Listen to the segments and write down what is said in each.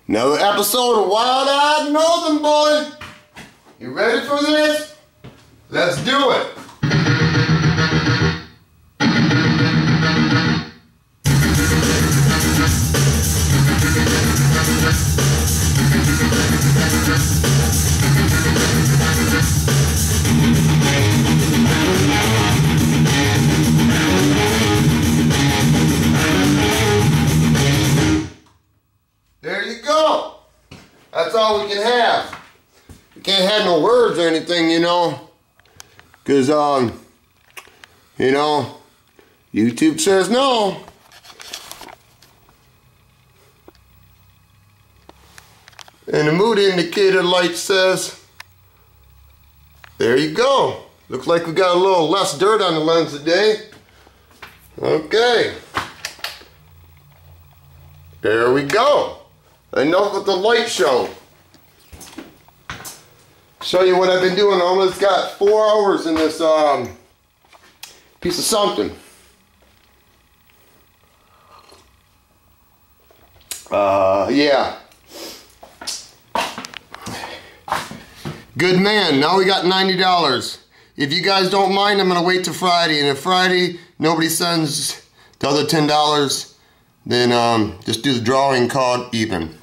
Another episode of Wild-Eyed Northern Boy. You ready for this? Let's do it. There you go. That's all we can have. We can't have no words or anything, you know. Because, you know, YouTube says no. And the mood indicator light says, there you go. Looks like we got a little less dirt on the lens today. Okay. There we go. Enough with the light show. Show you what I've been doing. I almost got 4 hours in this piece of something. Yeah. Good man. Now we got $90. If you guys don't mind, I'm gonna wait till Friday. And if Friday nobody sends the other $10, then just do the drawing called even.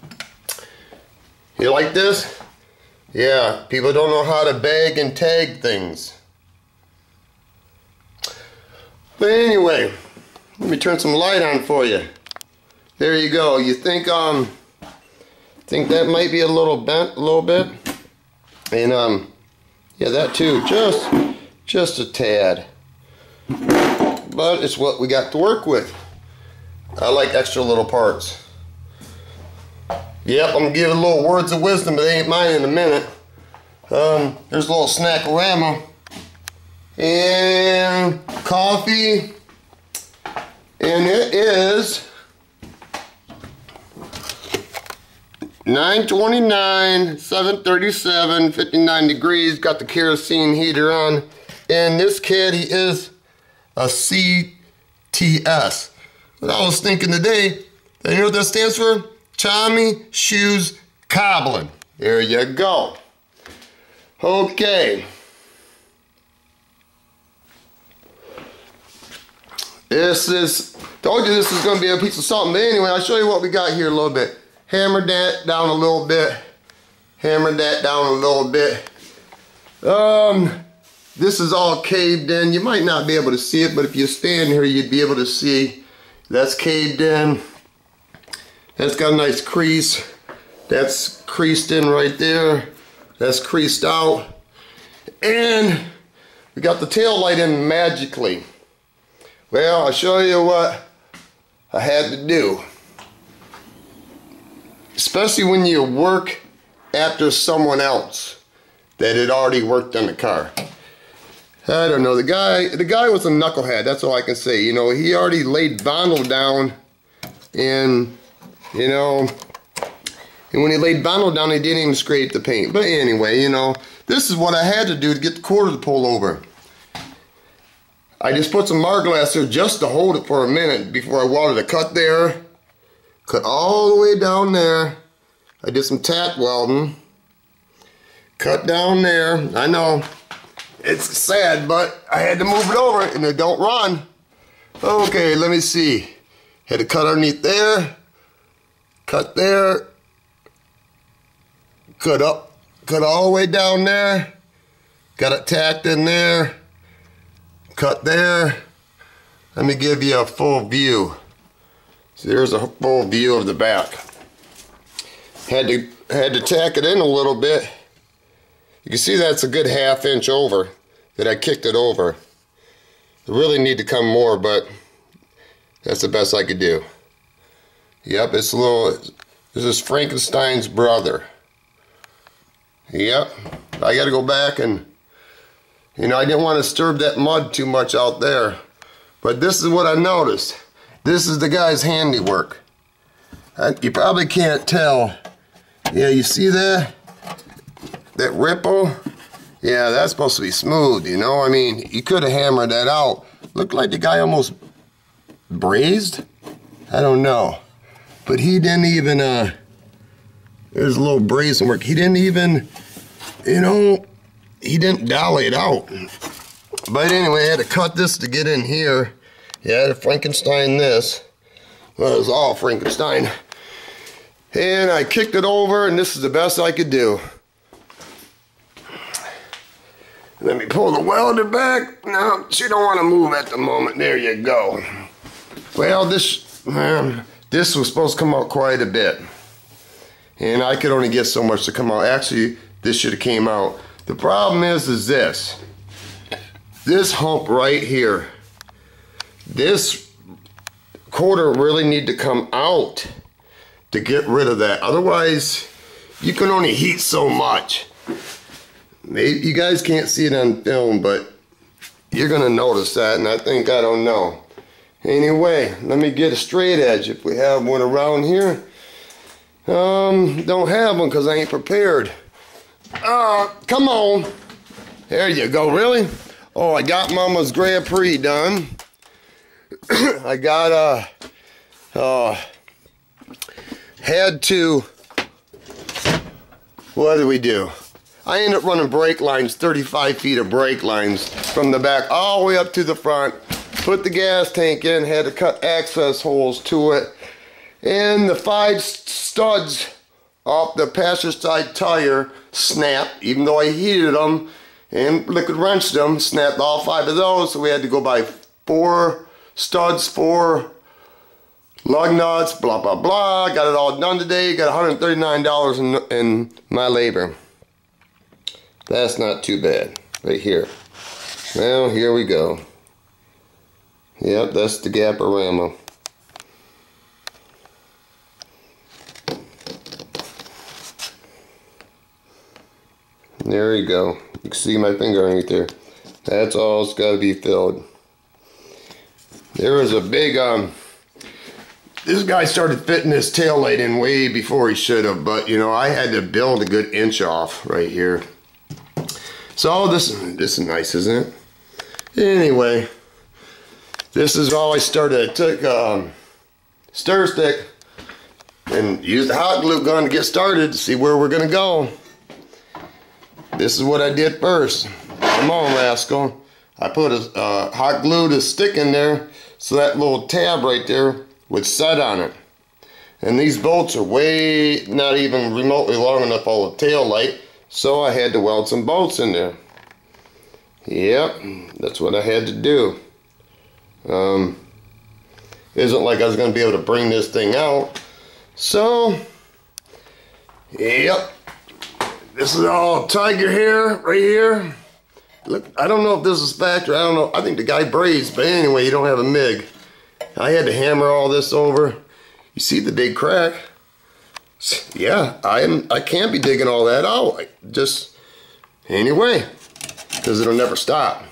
You like this? Yeah, people don't know how to bag and tag things. But anyway, let me turn some light on for you. There you go. You think that might be a little bent a little bit? And yeah, that too, just a tad. But it's what we got to work with. I like extra little parts. Yep, I'm gonna give it a little words of wisdom, but they ain't mine in a minute. There's a little snackorama and coffee, and it is 9:29, 7:37, 59 degrees. Got the kerosene heater on, and this caddy is a CTS. But I was thinking today, you know what that stands for? Tommy Shoes Cobblen. There you go. Okay. Told you this is going to be a piece of something. But anyway, I'll show you what we got here a little bit. Hammer that down a little bit. Hammer that down a little bit. This is all caved in. You might not be able to see it, but if you stand here, you'd be able to see. That's caved in. That's got a nice crease. That's creased in right there. That's creased out. And we got the tail light in magically. Well, I'll show you what I had to do. Especially when you work after someone else that had already worked on the car. I don't know, the guy was a knucklehead, that's all I can say. You know, he already laid vinyl down, and you know, and when he laid vinyl down, he didn't even scrape the paint. But anyway, you know, this is what I had to do to get the quarter to pull over. I just put some Marglass there just to hold it for a minute before I welded a cut there. Cut all the way down there. I did some tack welding. Cut down there. I know, it's sad, but I had to move it over and it don't run. Okay, let me see. Had to cut underneath there. Cut there, cut up, cut all the way down there, got it tacked in there, cut there. Let me give you a full view. So there's a full view of the back. Had to tack it in a little bit. You can see that's a good 1/2 inch over that I kicked it over. I really need to come more, but that's the best I could do. Yep, it's a little, this is Frankenstein's brother. Yep, I gotta go back and, you know, I didn't want to disturb that mud too much out there. But this is what I noticed. This is the guy's handiwork. You probably can't tell. Yeah, you see that? That ripple? Yeah, that's supposed to be smooth, you know? I mean, you could have hammered that out. Looked like the guy almost brazed. I don't know. But he didn't even, There's a little brazing work. He didn't even, you know, he didn't dolly it out. But anyway, I had to cut this to get in here. Yeah, I had to Frankenstein this. Well, it was all Frankenstein. And I kicked it over, and this is the best I could do. Let me pull the welder back. No, she don't want to move at the moment. There you go. Well, this was supposed to come out quite a bit. And I could only get so much to come out. Actually, this should have came out. The problem is this. This hump right here. This quarter really need to come out to get rid of that. Otherwise, you can only heat so much. Maybe you guys can't see it on film, but you're gonna notice that, and I don't know. Anyway, let me get a straight edge if we have one around here. Don't have one because I ain't prepared. Come on. There you go. Really? Oh, I got Mama's Grand Prix done. I got had to, what did we do? I ended up running brake lines, 35 feet of brake lines from the back all the way up to the front. Put the gas tank in, had to cut access holes to it. And the 5 studs off the passenger side tire snapped, even though I heated them and liquid wrenched them, snapped all 5 of those. So we had to go buy 4 studs, 4 lug nuts, blah, blah, blah. Got it all done today. Got $139 in my labor. That's not too bad, right here. Well, here we go. Yep, that's the Gaparama. There you go. You can see my finger right there. That's all it's got to be filled. There was a big, this guy started fitting his tail light in way before he should have, but you know, I had to build a good inch off right here. So this is nice, isn't it? Anyway, this is all I started. I took stir stick and used the hot glue gun to get started to see where we're gonna go. This is what I did first. Come on, rascal. I put a hot glue to stick in there so that little tab right there would set on it. And these bolts are way not even remotely long enough for the tail light. So I had to weld some bolts in there. Yep, that's what I had to do. Isn't like I was going to be able to bring this thing out. So, yep. This is all tiger hair right here. Look, I don't know if this is factory. I don't know. I think the guy braids, but anyway, you don't have a MIG. I had to hammer all this over. You see the big crack? Yeah, I can't be digging all that out. Just anyway, because it'll never stop.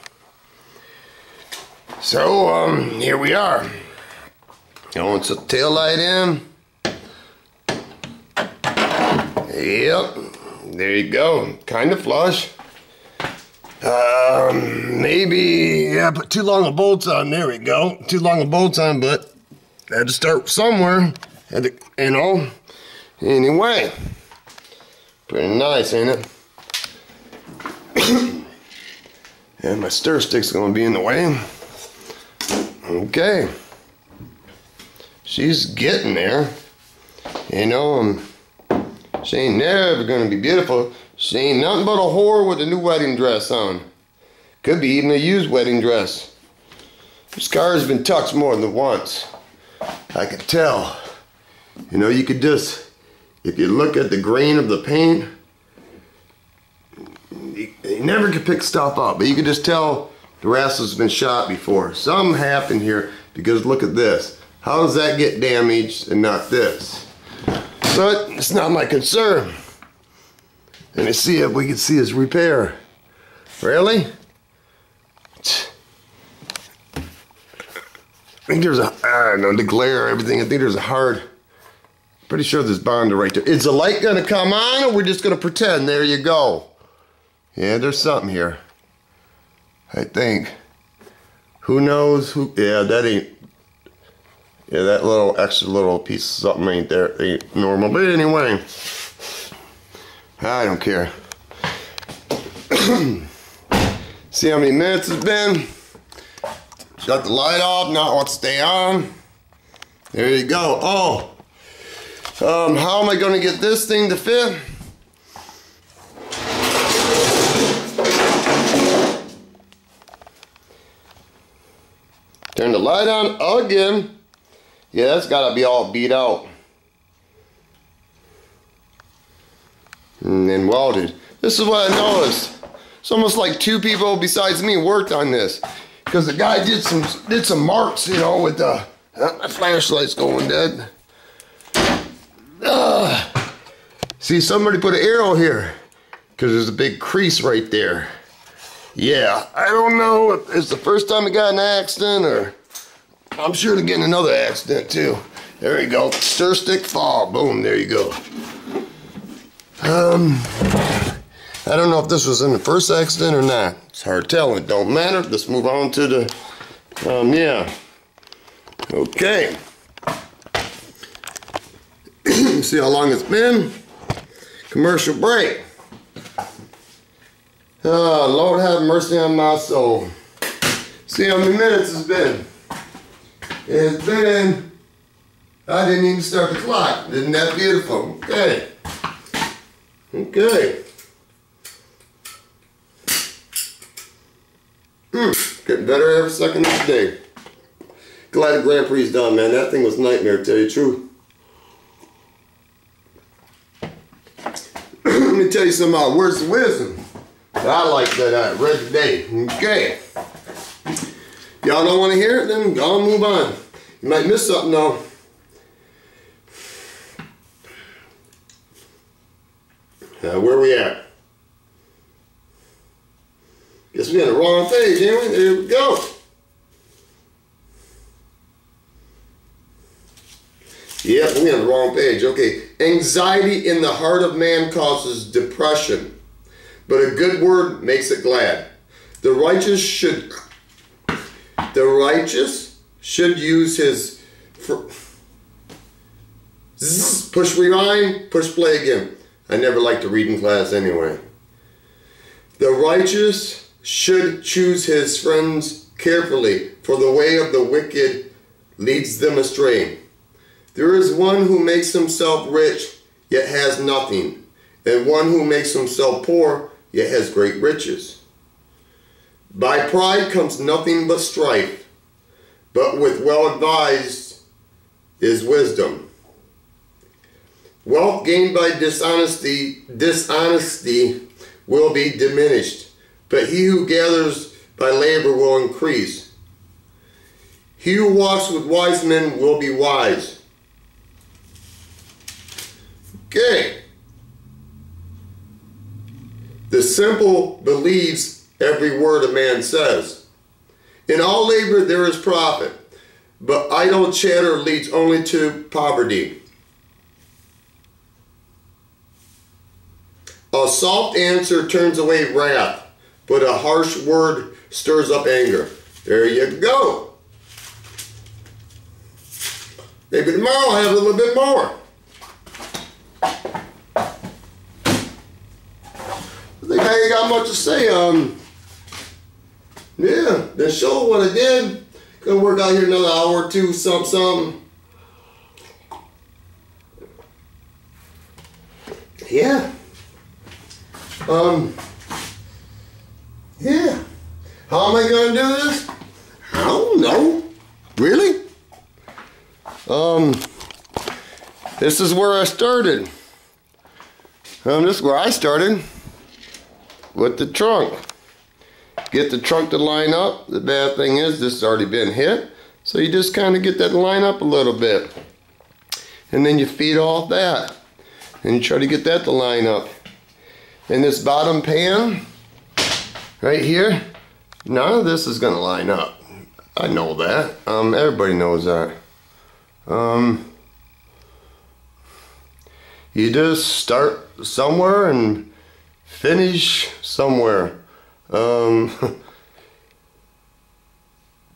So here we are. Going to the tail light in. Yep, there you go. Kind of flush. Maybe, yeah, put too long of bolts on. There we go. Too long of bolts on, but I had to start somewhere. Had to, you know. Anyway, pretty nice, ain't it? And my stir stick's gonna be in the way. Okay. She's getting there. You know, she ain't never gonna be beautiful. She ain't nothing but a whore with a new wedding dress on. Could be even a used wedding dress. This car has been touched more than once. I could tell. You know, you could just, if you look at the grain of the paint, you never could pick stuff up, but you could just tell the rascal's been shot before. Something happened here, because look at this. How does that get damaged and not this? But it's not my concern. And let's see if we can see his repair. Really? I think there's a, I don't know, the glare, everything. I think there's a hard, pretty sure there's bonder right there. Is the light gonna come on, or we're just gonna pretend? There you go. Yeah, there's something here. I think. Who knows who, yeah, that ain't, yeah, that little extra little piece of something ain't there, ain't normal. But anyway, I don't care. See how many minutes it's been? Shut the light off, not want to stay on. There you go. Oh, how am I going to get this thing to fit? Turn the light on again. Yeah, that's got to be all beat out. And then welded. This is what I noticed. It's almost like two people besides me worked on this. Because the guy did some marks, you know, with the my flashlight's going dead. See, somebody put an arrow here because there's a big crease right there. Yeah, I don't know if it's the first time I got in an accident, or I'm sure they're getting another accident too. There you go, stir stick fall, boom, there you go. I don't know if this was in the first accident or not. It's hard telling, don't matter. Let's move on to the, yeah. Okay. See how long it's been? Commercial break. Oh, Lord have mercy on my soul. See how many minutes it's been? It's been, I didn't even start the clock. Isn't that beautiful? Okay. Okay. Getting better every second of the day. Glad the Grand Prix is done, man. That thing was a nightmare, to tell you the truth. Let me tell you some words of wisdom that I like that I read today. Okay. Y'all don't want to hear it? Then I'll move on. You might miss something though. Where we at? Guess we on the wrong page, ain't we? There we go. Yep, we're on the wrong page. Okay. Anxiety in the heart of man causes depression, but a good word makes it glad. The righteous should use his push rewind, push play again. I never liked to read in class anyway. The righteous should choose his friends carefully, for the way of the wicked leads them astray. There is one who makes himself rich, yet has nothing, and one who makes himself poor, yet has great riches. By pride comes nothing but strife, but with well-advised is wisdom. Wealth gained by dishonesty will be diminished, but he who gathers by labor will increase. He who walks with wise men will be wise. Okay. The simple believes every word a man says. In all labor there is profit, but idle chatter leads only to poverty. A soft answer turns away wrath, but a harsh word stirs up anger. There you go. Maybe tomorrow I'll have a little bit more. I think I ain't got much to say. Yeah, then show what I did. Gonna work out here another hour or two, something. Yeah. Yeah. How am I gonna do this? I don't know. Really? This is where I started. This is where I started. With the trunk. Get the trunk to line up. The bad thing is this has already been hit. So you just kind of get that to line up a little bit. And then you feed off that. And you try to get that to line up. And this bottom pan, right here, none of this is going to line up. I know that. Everybody knows that. You just start somewhere and finish somewhere.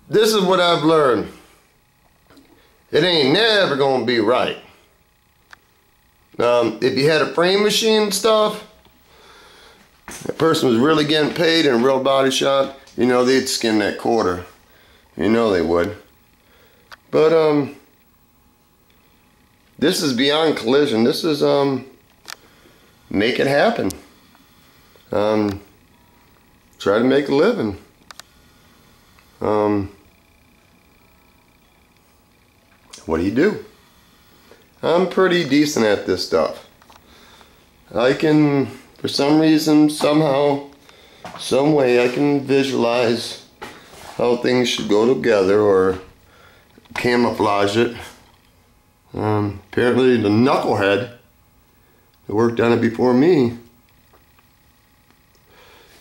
This is what I've learned. It ain't never gonna be right. If you had a frame machine and stuff, the person was really getting paid in a real body shop, you know, they'd skin that quarter. You know they would. But this is beyond collision. This is make it happen. Try to make a living. What do? I'm pretty decent at this stuff. I can, for some reason, somehow, some way, I can visualize how things should go together or camouflage it. Apparently the knucklehead that worked on it before me,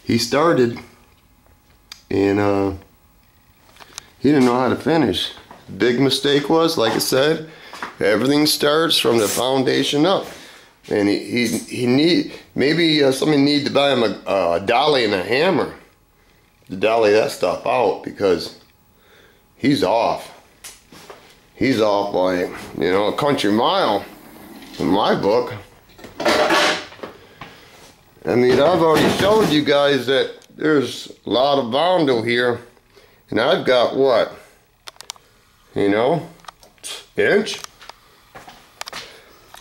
he started and he didn't know how to finish. Big mistake was, like I said, everything starts from the foundation up. And he need, maybe somebody need to buy him a dolly and a hammer to dolly that stuff out, because he's off. He's off by, you know, a country mile in my book. I mean, I've already showed you guys that there's a lot of bondo here, and I've got what? You know, inch?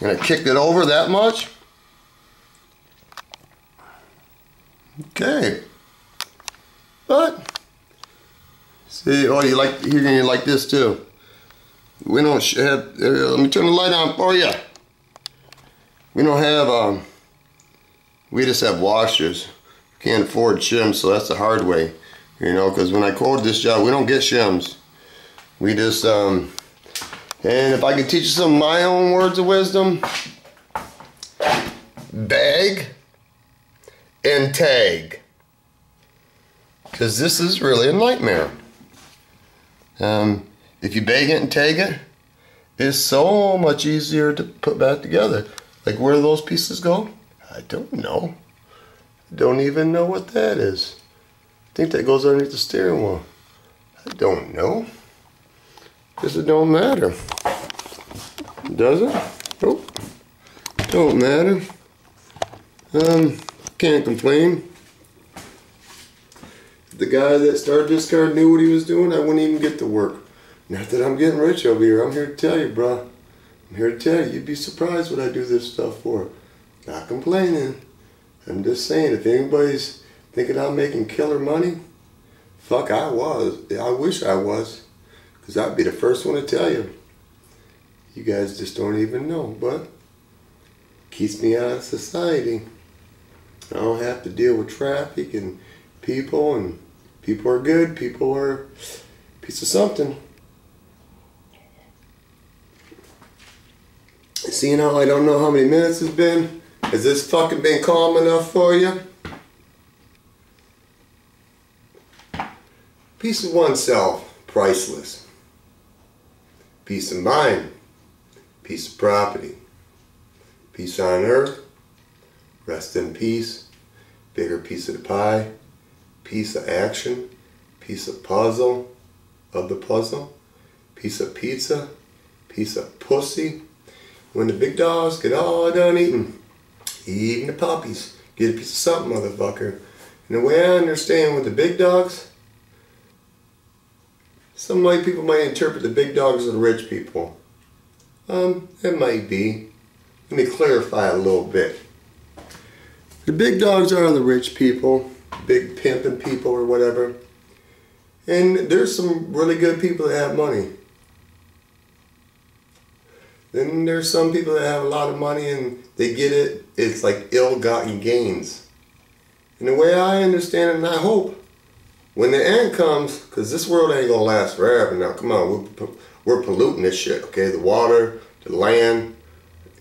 And I kicked it over that much. Okay. But, see, oh, you like, you're gonna like this too. We don't have, let me turn the light on for you. We don't have, we just have washers. Can't afford shims, so that's the hard way. You know, because when I quoted this job, we don't get shims. We just, and if I could teach you some of my own words of wisdom, bag and tag. Because this is really a nightmare. If you bag it and tag it, it's so much easier to put back together. Like, where do those pieces go? I don't know. I don't even know what that is. I think that goes underneath the steering wheel. I don't know. Because it don't matter. Does it? Nope. Don't matter. Can't complain. If the guy that started this car knew what he was doing, I wouldn't even get to work. Not that I'm getting rich over here. I'm here to tell you, bro. I'm here to tell you. You'd be surprised what I do this stuff for. Not complaining. I'm just saying, if anybody's thinking I'm making killer money, fuck, I was. I wish I was. Because I'd be the first one to tell you. You guys just don't even know. But keeps me out of society. I don't have to deal with traffic and people are good. People are a piece of something. Seeing how I don't know how many minutes it's been, has this fucking been calm enough for you? Peace of oneself, priceless. Peace of mind, peace of property. Peace on earth, rest in peace, bigger piece of the pie, piece of action, piece of puzzle, of the puzzle, piece of pizza, piece of pussy. When the big dogs get all done eating the puppies, get a piece of something, motherfucker. And the way I understand with the big dogs, some people might interpret the big dogs as the rich people. It might be. Let me clarify a little bit. The big dogs are the rich people, big pimping people or whatever. And there's some really good people that have money. Then there's some people that have a lot of money and they get it, it's like ill-gotten gains. And the way I understand it, and I hope, when the end comes, because this world ain't gonna last forever. Now, come on, we're polluting this shit, okay? The water, the land,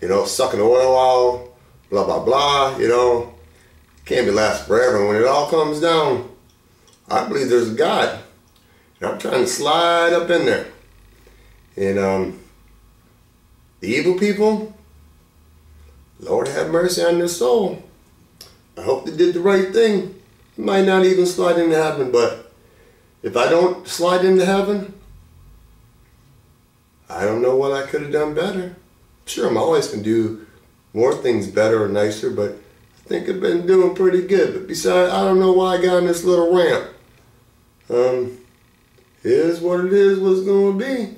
you know, sucking oil out, blah, blah, blah, you know. Can't be last forever. And when it all comes down, I believe there's a God. And I'm trying to slide up in there. And the evil people, Lord have mercy on their soul. I hope they did the right thing. It might not even slide into heaven, but if I don't slide into heaven, I don't know what I could have done better. Sure, I'm always going to do more things better or nicer, but think I've been doing pretty good. But besides, I don't know why I got on this little ramp. It is what it is, what's going to be.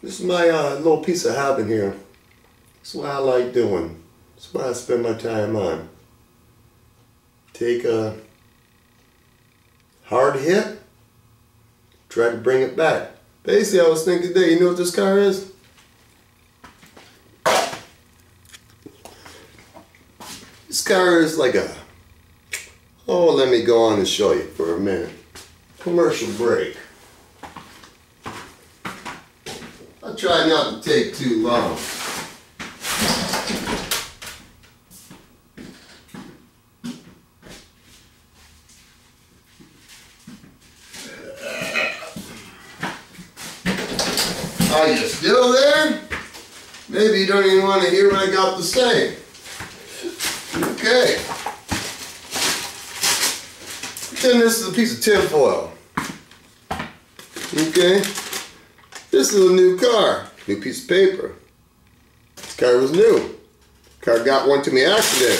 This is my little piece of habit here. That's what I like doing. That's what I spend my time on. Take a hard hit, try to bring it back. Basically, I was thinking today, you know what this car is? This car is like a, oh, let me go on and show you for a minute. Commercial break. I'll try not to take too long. Are you still there? Maybe you don't even want to hear what I got to say. Okay. Then this is a piece of tin foil. Okay. This is a new car. New piece of paper. This car was new. Car got one to me accident.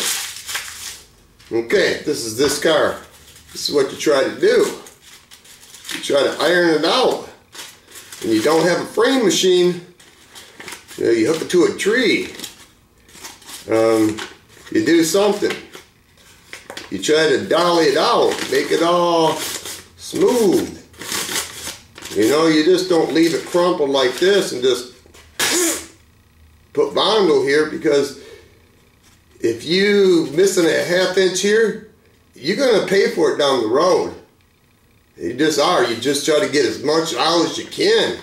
Okay, this is this car. This is what you try to do. You try to iron it out. When you don't have a frame machine, you know, you hook it to a tree. You do something. You try to dolly it out, make it all smooth. You know, you just don't leave it crumpled like this and just put Bondo here, because if you missing a half-inch here, you're gonna pay for it down the road. You just are. You just try to get as much out as you can,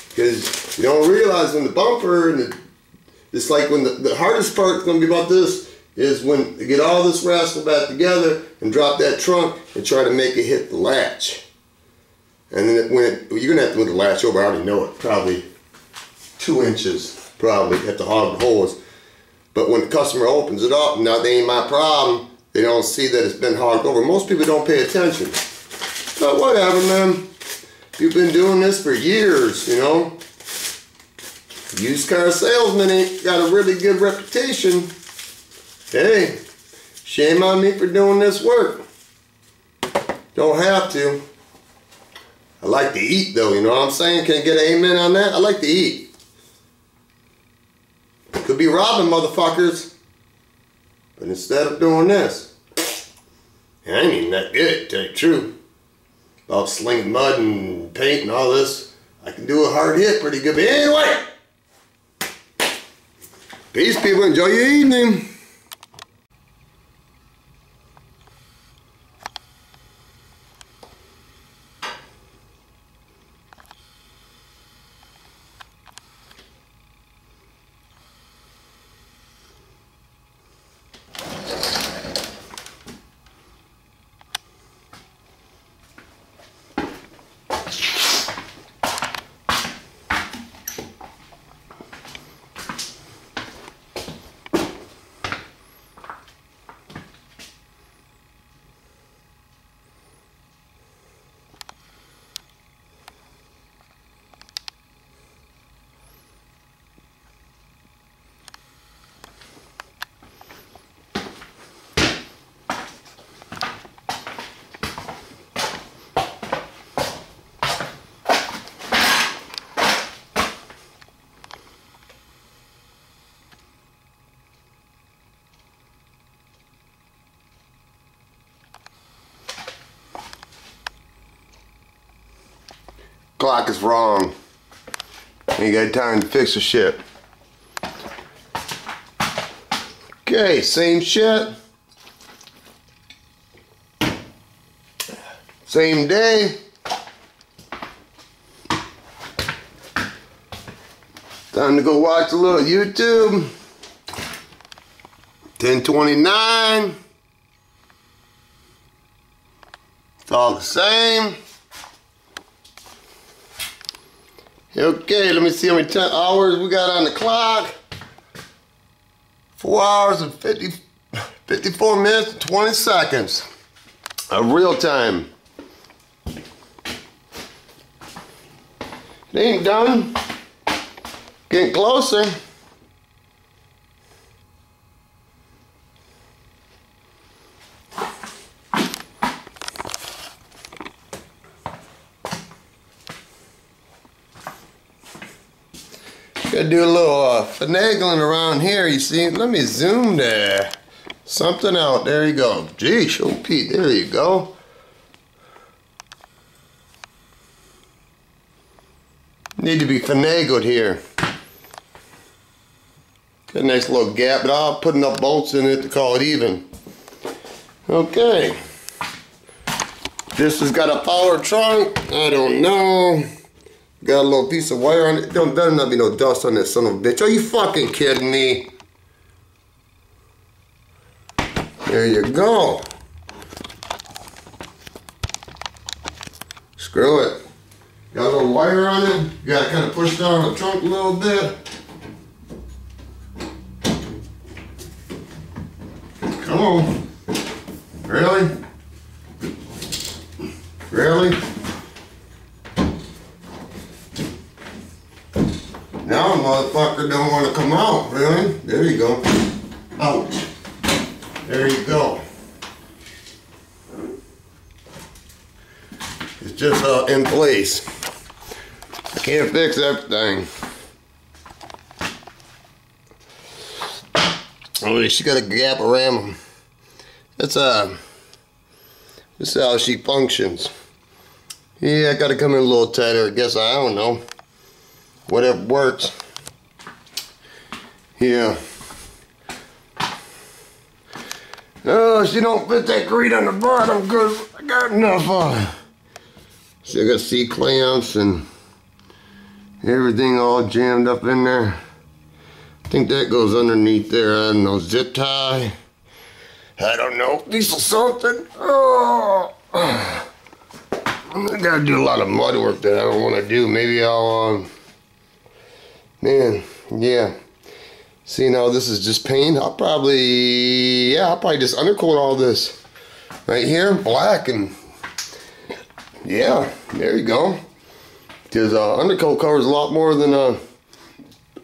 because you don't realize when the bumper and it's like when the hardest part is going to be about this is when you get all this rascal back together and drop that trunk and try to make it hit the latch. And then you're going to have to move the latch over. I already know it. Probably 2 inches. Probably have to hog the holes. But when the customer opens it up, now they ain't my problem. They don't see that it's been hogged over. Most people don't pay attention. But whatever, man. You've been doing this for years, you know. Used car salesman ain't got a really good reputation. Hey, shame on me for doing this work. Don't have to. I like to eat though, you know what I'm saying? Can I get an amen on that? I like to eat. Could be robbing motherfuckers. But instead of doing this, I ain't even that good, to tell you the truth. About slinging mud and paint and all this, I can do a hard hit pretty good. But anyway, peace, people. Enjoy your evening. Clock is wrong. Ain't got time to fix the shit. Okay, same shit. Same day. Time to go watch a little YouTube. 10:29. It's all the same. Okay, let me see how many hours we got on the clock. 4 hours and 54 minutes and 20 seconds of real time. It ain't done. Getting closer. Gotta do a little finagling around here, you see. Let me zoom there. Something out, there you go. Geesh, oh Pete, there you go. Need to be finagled here. Got a nice little gap, but I'll put enough bolts in it to call it even. Okay. This has got a power trunk. I don't know. Got a little piece of wire on it. Better not be no dust on this son of a bitch. Are you fucking kidding me? There you go. Screw it. Got a little wire on it. You gotta kind of push down the trunk a little bit. Come on. Really? Really? Now motherfucker don't want to come out, really? There you go. Ouch. There you go. It's just in place. I can't fix everything. Oh, she got a gap around them. That's this is how she functions. Yeah, I gotta come in a little tighter. I guess I don't know. Whatever works. Yeah. Oh, she don't fit that green on the bottom because I got enough see, I got C-clamps and everything all jammed up in there. I think that goes underneath there. I don't know, zip tie. I don't know, diesel something. Oh, I gotta do a lot of mud work that I don't want to do. Maybe I'll, man, yeah. See, now this is just paint. I'll probably just undercoat all this right here, black, and yeah, there you go. Because undercoat covers a lot more than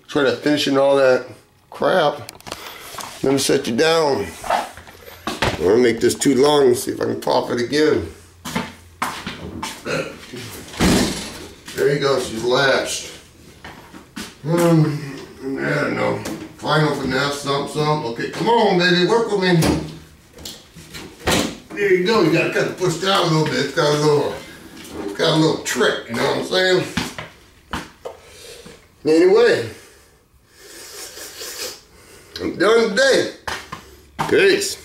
try to finishing all that crap. Let me set you down. I'm gonna make this too long and see if I can pop it again. There you go, she's latched. I don't know. Final finesse, something. Okay, come on, baby, work with me. There you go. You gotta kind of push down a little bit. It's got a little trick. You know what I'm saying? Anyway, I'm done today. Peace.